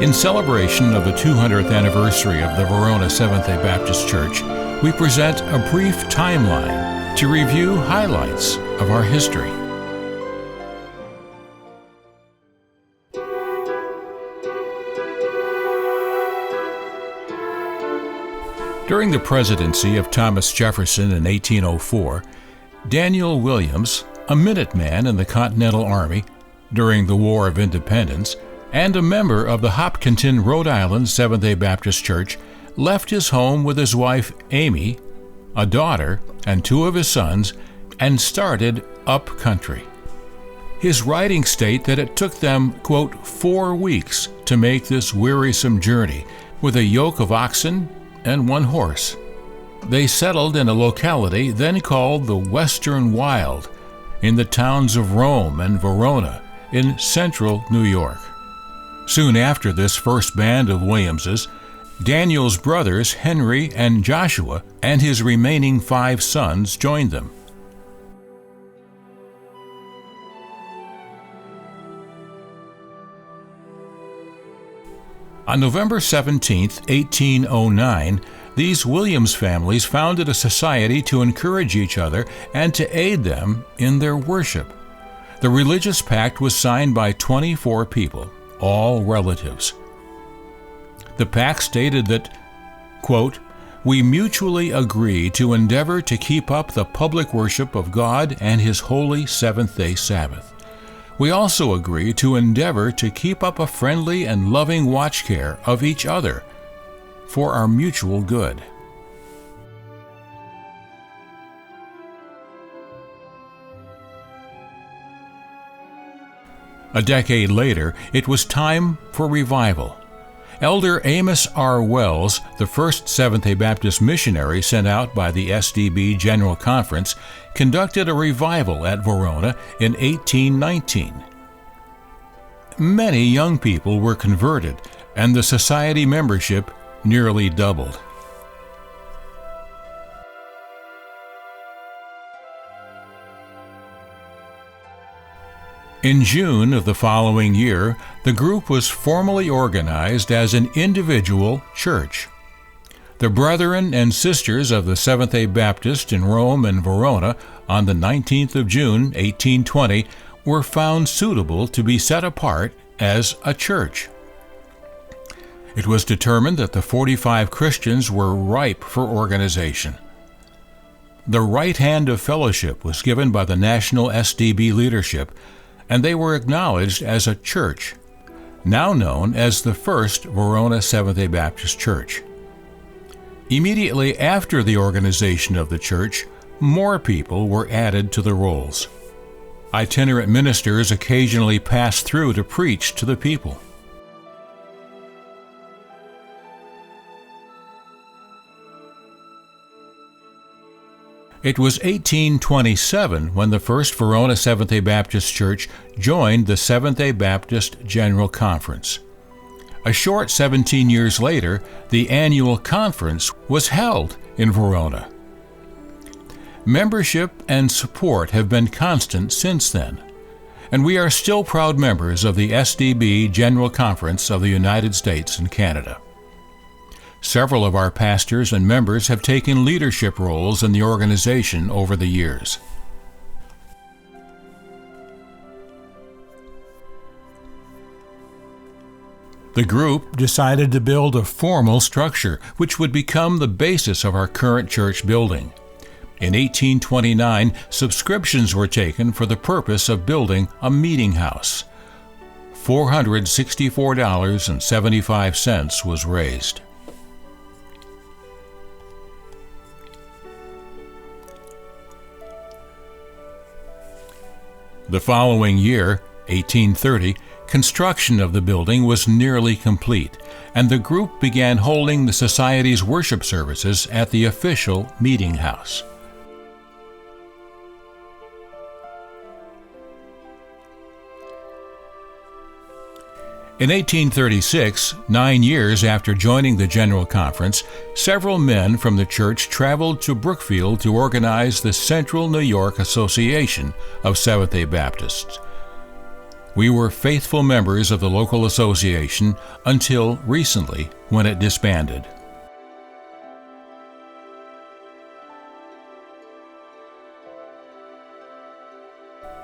In celebration of the 200th anniversary of the Verona Seventh Day Baptist Church, we present a brief timeline to review highlights of our history. During the presidency of Thomas Jefferson in 1804, Daniel Williams, a Minuteman in the Continental Army during the War of Independence, and a member of the Hopkinton, Rhode Island Seventh-day Baptist Church, left his home with his wife Amy, a daughter, and two of his sons, and started up country. His writings state that it took them, quote, 4 weeks to make this wearisome journey with a yoke of oxen and one horse. They settled in a locality then called the Western Wild in the towns of Rome and Verona in central New York. Soon after this first band of Williamses, Daniel's brothers Henry and Joshua and his remaining 5 sons joined them. On November 17, 1809, these Williams families founded a society to encourage each other and to aid them in their worship. The religious pact was signed by 24 people, all relatives. The pact stated that, quote, "We mutually agree to endeavor to keep up the public worship of God and His holy seventh-day Sabbath. We also agree to endeavor to keep up a friendly and loving watch care of each other for our mutual good." A decade later, it was time for revival. Elder Amos R. Wells, the first Seventh-day Baptist missionary sent out by the SDB General Conference, conducted a revival at Verona in 1819. Many young people were converted, and the society membership nearly doubled. In June of the following year, the group was formally organized as an individual church. The brethren and sisters of the Seventh-day Baptist in Rome and Verona on the 19th of June, 1820, were found suitable to be set apart as a church. It was determined that the 45 Christians were ripe for organization. The right hand of fellowship was given by the national SDB leadership, and they were acknowledged as a church, now known as the First Verona Seventh-day Baptist Church. Immediately after the organization of the church, more people were added to the rolls. Itinerant ministers occasionally passed through to preach to the people. It was 1827 when the First Verona Seventh-day Baptist Church joined the Seventh-day Baptist General Conference. A short 17 years later, the annual conference was held in Verona. Membership and support have been constant since then, and we are still proud members of the SDB General Conference of the United States and Canada. Several of our pastors and members have taken leadership roles in the organization over the years. The group decided to build a formal structure, which would become the basis of our current church building. In 1829, subscriptions were taken for the purpose of building a meeting house. $464.75 was raised. The following year, 1830, construction of the building was nearly complete, and the group began holding the society's worship services at the official meeting house. In 1836, 9 years after joining the General Conference, several men from the church traveled to Brookfield to organize the Central New York Association of Seventh-day Baptists. We were faithful members of the local association until recently, when it disbanded.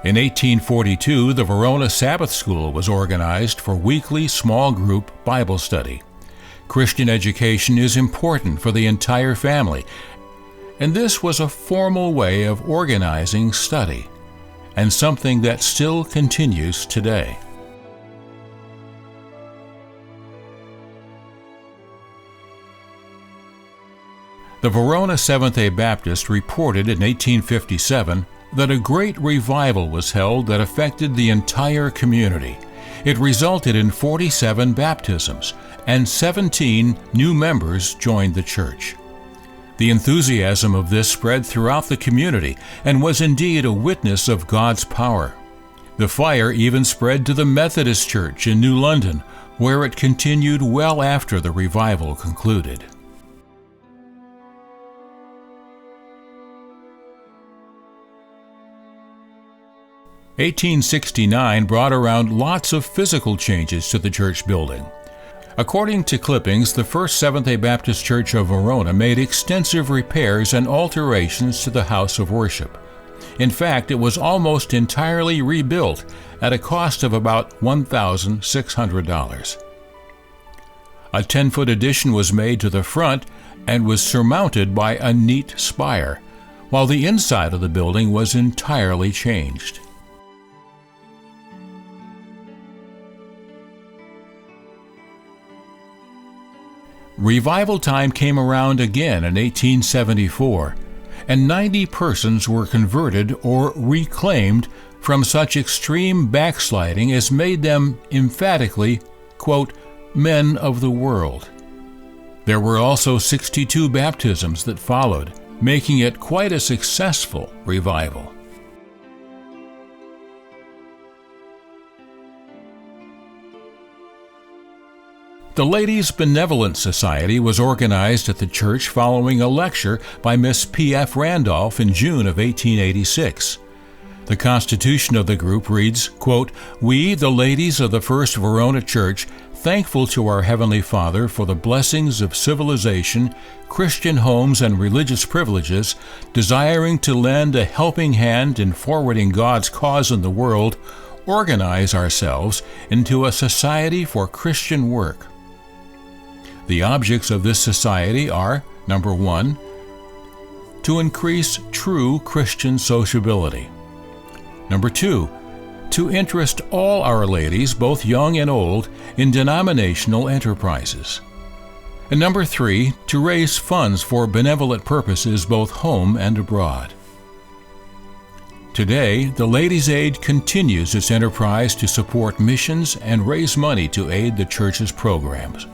In 1842, the Verona Sabbath School was organized for weekly small group Bible study. Christian education is important for the entire family, and this was a formal way of organizing study, and something that still continues today. The Verona Seventh Day Baptist reported in 1857 that a great revival was held that affected the entire community. It resulted in 47 baptisms, and 17 new members joined the church. The enthusiasm of this spread throughout the community and was indeed a witness of God's power. The fire even spread to the Methodist Church in New London, where it continued well after the revival concluded. (1869) brought around lots of physical changes to the church building. According to clippings, the First Seventh-day Baptist Church of Verona made extensive repairs and alterations to the house of worship. In fact, it was almost entirely rebuilt at a cost of about $1,600. A 10-foot addition was made to the front and was surmounted by a neat spire, while the inside of the building was entirely changed. Revival time came around again in 1874, and 90 persons were converted or reclaimed from such extreme backsliding as made them emphatically, quote, men of the world. There were also 62 baptisms that followed, making it quite a successful revival. The Ladies' Benevolent Society was organized at the church following a lecture by Miss P.F. Randolph in June of 1886. The constitution of the group reads, quote, "We, the ladies of the First Verona Church, thankful to our Heavenly Father for the blessings of civilization, Christian homes, and religious privileges, desiring to lend a helping hand in forwarding God's cause in the world, organize ourselves into a society for Christian work. The objects of this society are, number 1, to increase true Christian sociability. Number 2, to interest all our ladies, both young and old, in denominational enterprises. And number 3, to raise funds for benevolent purposes both home and abroad." Today, the Ladies' Aid continues its enterprise to support missions and raise money to aid the church's programs.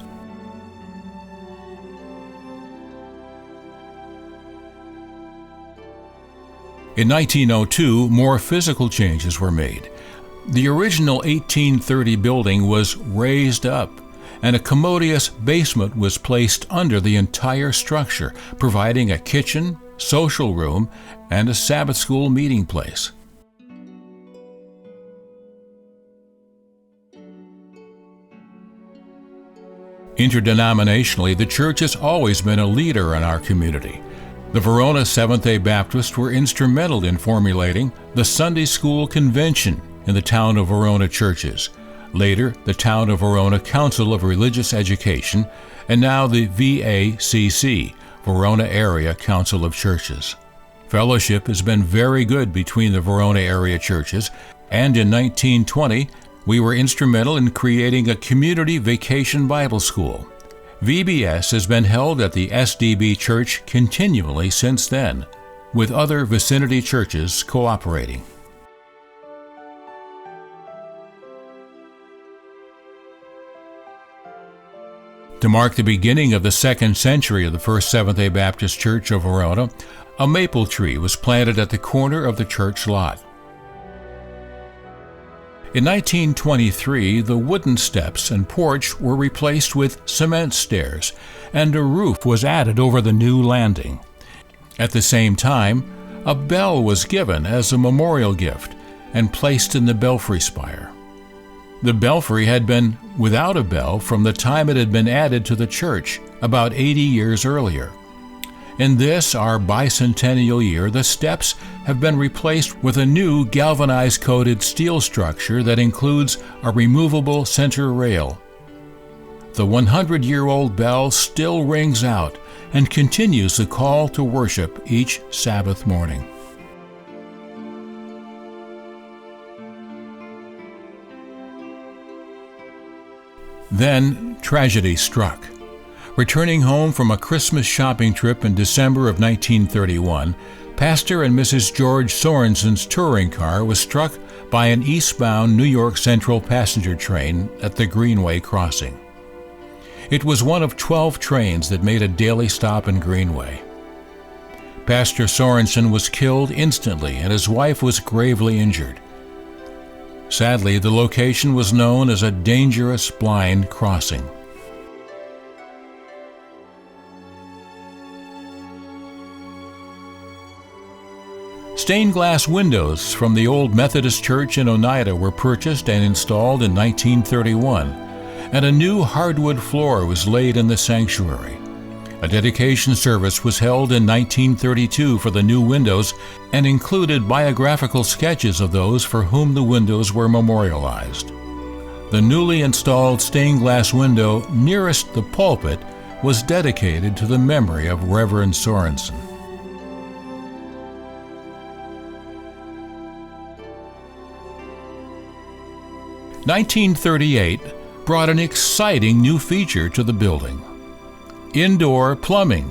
In 1902, more physical changes were made. The original 1830 building was raised up, and a commodious basement was placed under the entire structure, providing a kitchen, social room, and a Sabbath school meeting place. Interdenominationally, the church has always been a leader in our community. The Verona Seventh Day Baptist were instrumental in formulating the Sunday School Convention in the town of Verona churches, later the Town of Verona Council of Religious Education, and now the VACC, Verona Area Council of Churches. Fellowship has been very good between the Verona area churches, and in 1920, we were instrumental in creating a community vacation Bible school. VBS has been held at the SDB Church continually since then, with other vicinity churches cooperating. To mark the beginning of the second century of the First Seventh-day Baptist Church of Verona, a maple tree was planted at the corner of the church lot. In 1923, the wooden steps and porch were replaced with cement stairs, and a roof was added over the new landing. At the same time, a bell was given as a memorial gift and placed in the belfry spire. The belfry had been without a bell from the time it had been added to the church about 80 years earlier. In this, our bicentennial year, the steps have been replaced with a new galvanized coated steel structure that includes a removable center rail. The 100-year-old bell still rings out and continues the call to worship each Sabbath morning. Then tragedy struck. Returning home from a Christmas shopping trip in December of 1931, Pastor and Mrs. George Sorensen's touring car was struck by an eastbound New York Central passenger train at the Greenway crossing. It was one of 12 trains that made a daily stop in Greenway. Pastor Sorensen was killed instantly and his wife was gravely injured. Sadly, the location was known as a dangerous blind crossing. Stained glass windows from the old Methodist Church in Oneida were purchased and installed in 1931, and a new hardwood floor was laid in the sanctuary. A dedication service was held in 1932 for the new windows and included biographical sketches of those for whom the windows were memorialized. The newly installed stained glass window nearest the pulpit was dedicated to the memory of Reverend Sorensen. (1938) brought an exciting new feature to the building: indoor plumbing.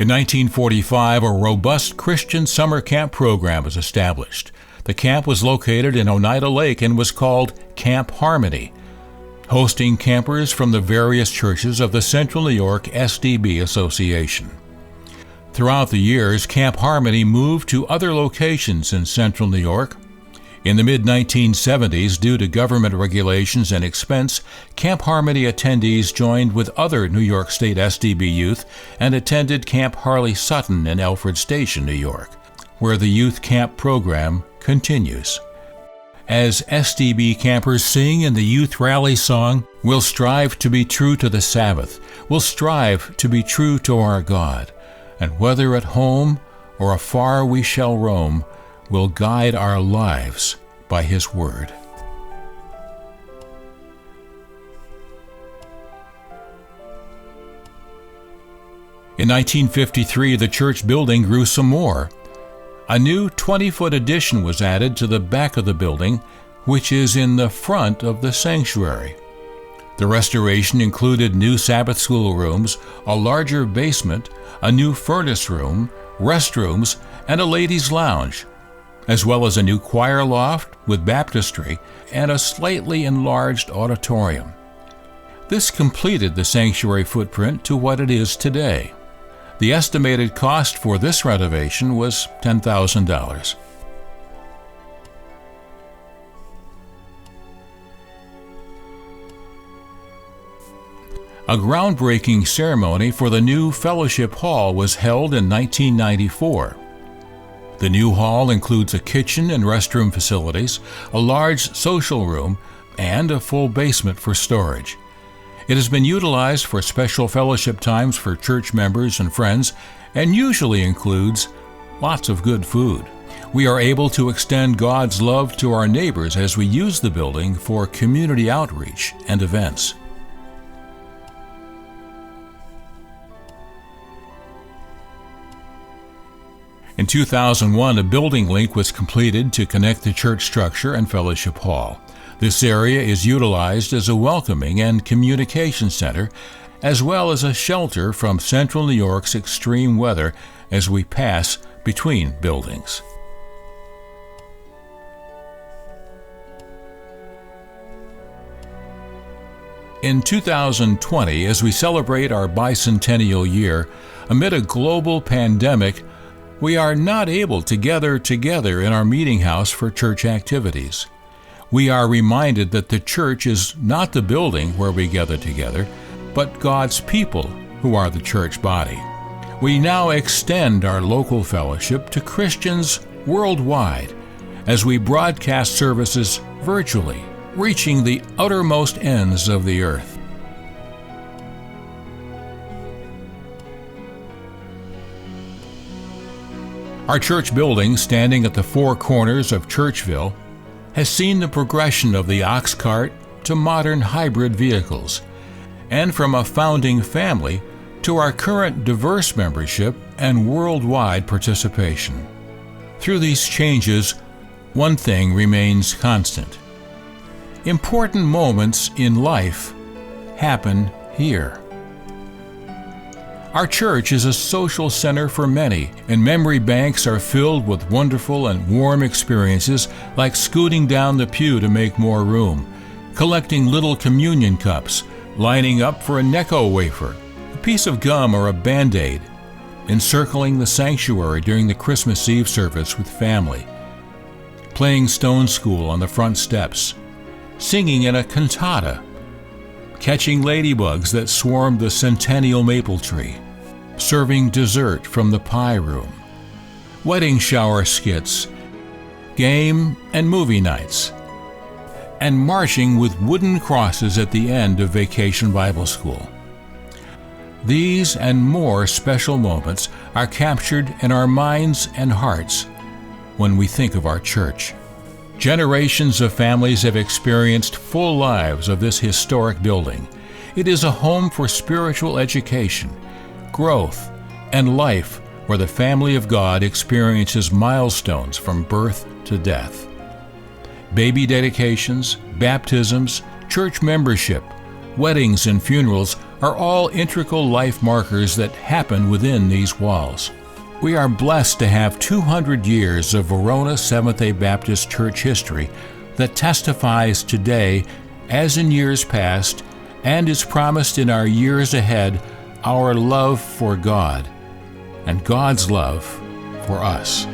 In 1945, a robust Christian summer camp program was established. The camp was located in Oneida Lake and was called Camp Harmony, hosting campers from the various churches of the Central New York SDB Association. Throughout the years, Camp Harmony moved to other locations in Central New York. In the mid-1970s, due to government regulations and expense, Camp Harmony attendees joined with other New York State SDB youth and attended Camp Harley Sutton in Alfred Station, New York, where the youth camp program continues. As SDB campers sing in the youth rally song, "We'll strive to be true to the Sabbath, we'll strive to be true to our God, and whether at home or afar we shall roam, will guide our lives by His word." In 1953, the church building grew some more. A new 20-foot addition was added to the back of the building, which is in the front of the sanctuary. The restoration included new Sabbath school rooms, a larger basement, a new furnace room, restrooms, and a ladies' lounge, as well as a new choir loft with baptistry and a slightly enlarged auditorium. This completed the sanctuary footprint to what it is today. The estimated cost for this renovation was $10,000. A groundbreaking ceremony for the new fellowship hall was held in 1994. The new hall includes a kitchen and restroom facilities, a large social room, and a full basement for storage. It has been utilized for special fellowship times for church members and friends, and usually includes lots of good food. We are able to extend God's love to our neighbors as we use the building for community outreach and events. In 2001, a building link was completed to connect the church structure and fellowship hall. This area is utilized as a welcoming and communication center, as well as a shelter from Central New York's extreme weather as we pass between buildings. In 2020, as we celebrate our bicentennial year, amid a global pandemic, we are not able to gather together in our meeting house for church activities. We are reminded that the church is not the building where we gather together, but God's people who are the church body. We now extend our local fellowship to Christians worldwide as we broadcast services virtually, reaching the uttermost ends of the earth. Our church building, standing at the four corners of Churchville, has seen the progression of the ox cart to modern hybrid vehicles, and from a founding family to our current diverse membership and worldwide participation. Through these changes, one thing remains constant. Important moments in life happen here. Our church is a social center for many, and memory banks are filled with wonderful and warm experiences like scooting down the pew to make more room, collecting little communion cups, lining up for a Necco wafer, a piece of gum or a Band-Aid, encircling the sanctuary during the Christmas Eve service with family, playing Stone School on the front steps, singing in a cantata, catching ladybugs that swarmed the centennial maple tree, serving dessert from the pie room, wedding shower skits, game and movie nights, and marching with wooden crosses at the end of Vacation Bible School. These and more special moments are captured in our minds and hearts when we think of our church. Generations of families have experienced full lives of this historic building. It is a home for spiritual education, growth, and life where the family of God experiences milestones from birth to death. Baby dedications, baptisms, church membership, weddings, and funerals are all integral life markers that happen within these walls. We are blessed to have 200 years of Verona Seventh Day Baptist church history that testifies today, as in years past, and is promised in our years ahead, our love for God and God's love for us.